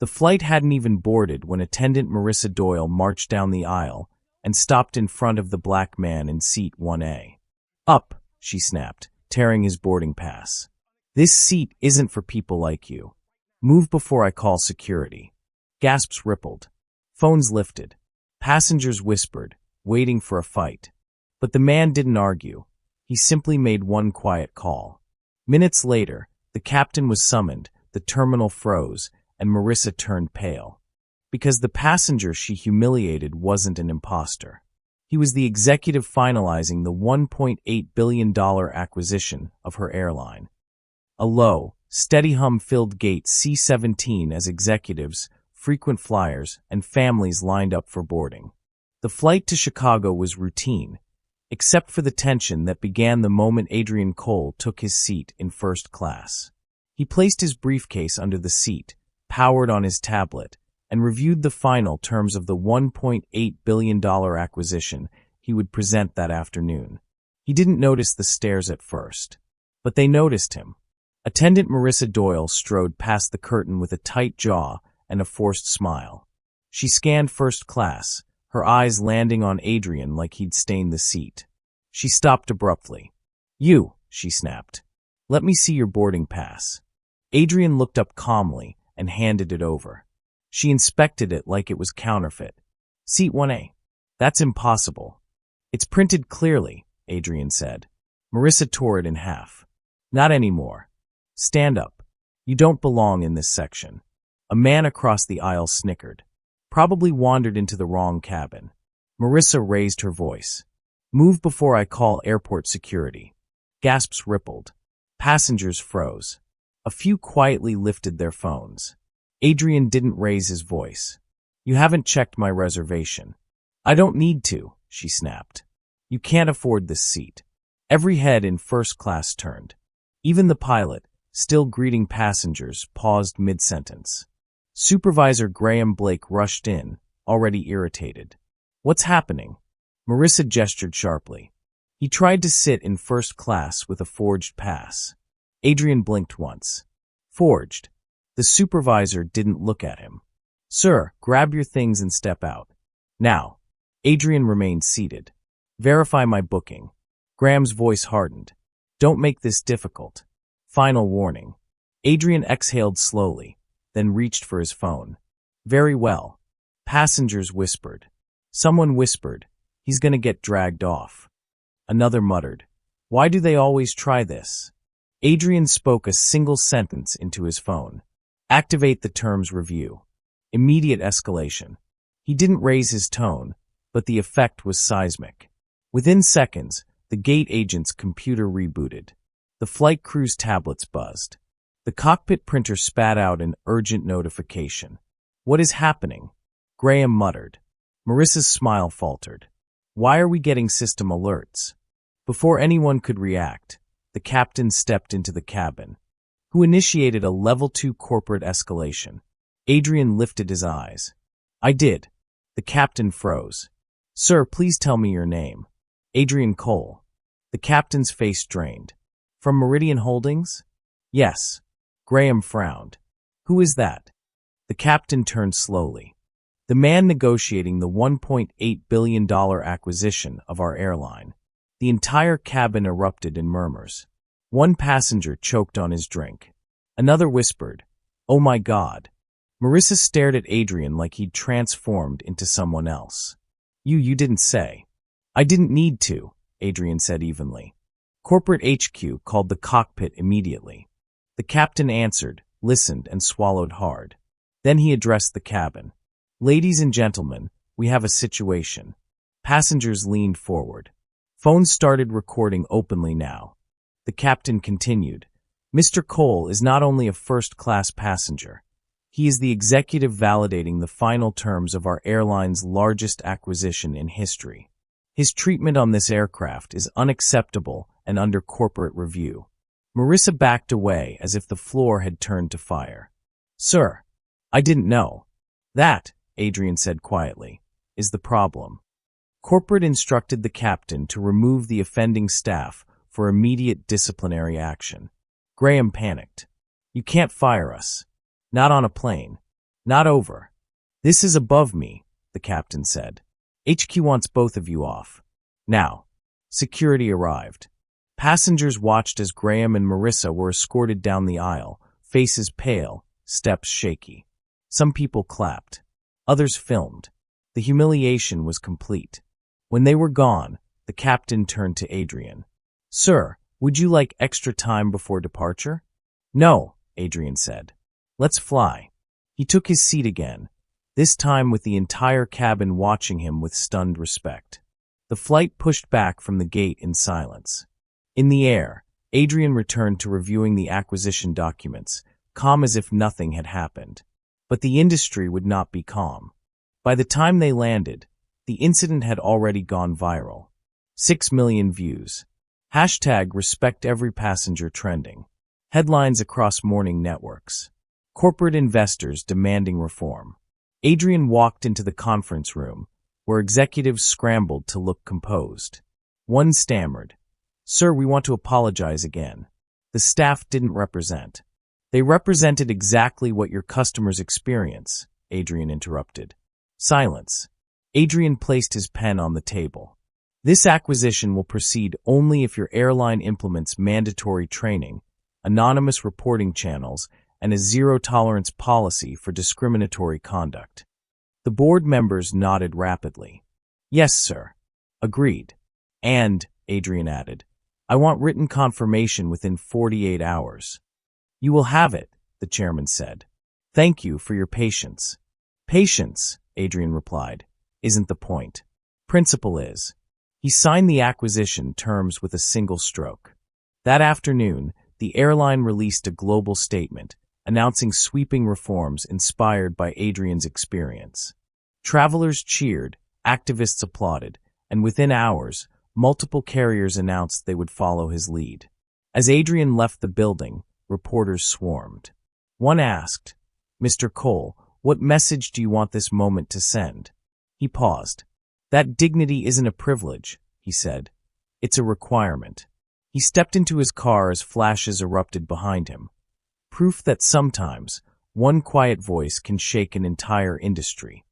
The flight hadn't even boarded when attendant Marissa Doyle marched down the aisle and stopped in front of the black man in seat 1A. "Up," she snapped, tearing his boarding pass. "This seat isn't for people like you. Move before I call security." Gasps rippled. Phones lifted. Passengers whispered, waiting for a fight. But the man didn't argue. He simply made one quiet call. Minutes later, the captain was summoned, the terminal froze, and Marissa turned pale. Because the passenger she humiliated wasn't an imposter. He was the executive finalizing the $1.8 billion acquisition of her airline. A low, steady hum filled gate C-17 as executives, frequent flyers, and families lined up for boarding. The flight to Chicago was routine, except for the tension that began the moment Adrian Cole took his seat in first class. He placed his briefcase under the seat, powered on his tablet, and reviewed the final terms of the $1.8 billion acquisition he would present that afternoon. He didn't notice the stares at first, but they noticed him. Attendant Marissa Doyle strode past the curtain with a tight jaw and a forced smile. She scanned first class, her eyes landing on Adrian like he'd stained the seat. She stopped abruptly. "You," she snapped. "Let me see your boarding pass." Adrian looked up calmly and handed it over. She inspected it like it was counterfeit. "Seat 1A. That's impossible." "It's printed clearly," Adrian said. Marissa tore it in half. "Not anymore. Stand up. You don't belong in this section." A man across the aisle snickered. "Probably wandered into the wrong cabin." Marissa raised her voice. "Move before I call airport security." Gasps rippled. Passengers froze. A few quietly lifted their phones. Adrian didn't raise his voice. "You haven't checked my reservation." "I don't need to," she snapped. "You can't afford this seat." Every head in first class turned. Even the pilot, still greeting passengers, paused mid-sentence. Supervisor Graham Blake rushed in, already irritated. "What's happening?" Marissa gestured sharply. "He tried to sit in first class with a forged pass." Adrian blinked once. "Forged?" The supervisor didn't look at him. "Sir, grab your things and step out." "Now." Adrian remained seated. "Verify my booking." Graham's voice hardened. "Don't make this difficult." Final warning. Adrian exhaled slowly, then reached for his phone. "Very well." Passengers whispered. Someone whispered, "He's gonna get dragged off." Another muttered, "Why do they always try this?" Adrian spoke a single sentence into his phone. "Activate the terms review." Immediate escalation. He didn't raise his tone, but the effect was seismic. Within seconds, the gate agent's computer rebooted. The flight crew's tablets buzzed. The cockpit printer spat out an urgent notification. "What is happening?" Graham muttered. Marissa's smile faltered. "Why are we getting system alerts?" Before anyone could react, the captain stepped into the cabin. "Who initiated a level 2 corporate escalation?" Adrian lifted his eyes. "I did." The captain froze. "Sir, please tell me your name." "Adrian Cole." The captain's face drained. "From Meridian Holdings?" "Yes." Graham frowned. "Who is that?" The captain turned slowly. "The man negotiating the $1.8 billion acquisition of our airline." The entire cabin erupted in murmurs. One passenger choked on his drink. Another whispered, "Oh my God." Marissa stared at Adrian like he'd transformed into someone else. You didn't say." "I didn't need to," Adrian said evenly. "Corporate HQ called the cockpit immediately." The captain answered, listened, and swallowed hard. Then he addressed the cabin. "Ladies and gentlemen, we have a situation." Passengers leaned forward. Phones started recording openly now. The captain continued, "Mr. Cole is not only a first-class passenger. He is the executive validating the final terms of our airline's largest acquisition in history. His treatment on this aircraft is unacceptable and under corporate review." Marissa backed away as if the floor had turned to fire. "Sir, I didn't know." "That," Adrian said quietly, "is the problem." Corporate instructed the captain to remove the offending staff for immediate disciplinary action. Graham panicked. "You can't fire us." "Not on a plane." Not over. This is above me, the captain said. HQ wants both of you off. Now. Security arrived. Passengers watched as Graham and Marissa were escorted down the aisle, faces pale, steps shaky. Some people clapped. Others filmed. The humiliation was complete. When they were gone, the captain turned to Adrian. Sir, would you like extra time before departure? No, Adrian said. Let's fly. He took his seat again, this time with the entire cabin watching him with stunned respect. The flight pushed back from the gate in silence. In the air, Adrian returned to reviewing the acquisition documents, calm as if nothing had happened. But the industry would not be calm. By the time they landed, the incident had already gone viral. 6 million views. #RespectEveryPassenger trending. Headlines across morning networks. Corporate investors demanding reform. Adrian walked into the conference room, where executives scrambled to look composed. One stammered, Sir, we want to apologize again. The staff didn't represent. They represented exactly what your customers experience, Adrian interrupted. Silence. Adrian placed his pen on the table. This acquisition will proceed only if your airline implements mandatory training, anonymous reporting channels, and a zero-tolerance policy for discriminatory conduct. The board members nodded rapidly. Yes, sir. Agreed. And, Adrian added, I want written confirmation within 48 hours. You will have it, the chairman said. Thank you for your patience. Patience, Adrian replied, isn't the point. Principle is. He signed the acquisition terms with a single stroke. That afternoon, the airline released a global statement, announcing sweeping reforms inspired by Adrian's experience. Travelers cheered, activists applauded, and within hours, multiple carriers announced they would follow his lead. As Adrian left the building, reporters swarmed. One asked, Mr. Cole, what message do you want this moment to send? He paused. That dignity isn't a privilege, he said. It's a requirement. He stepped into his car as flashes erupted behind him. Proof that sometimes, one quiet voice can shake an entire industry.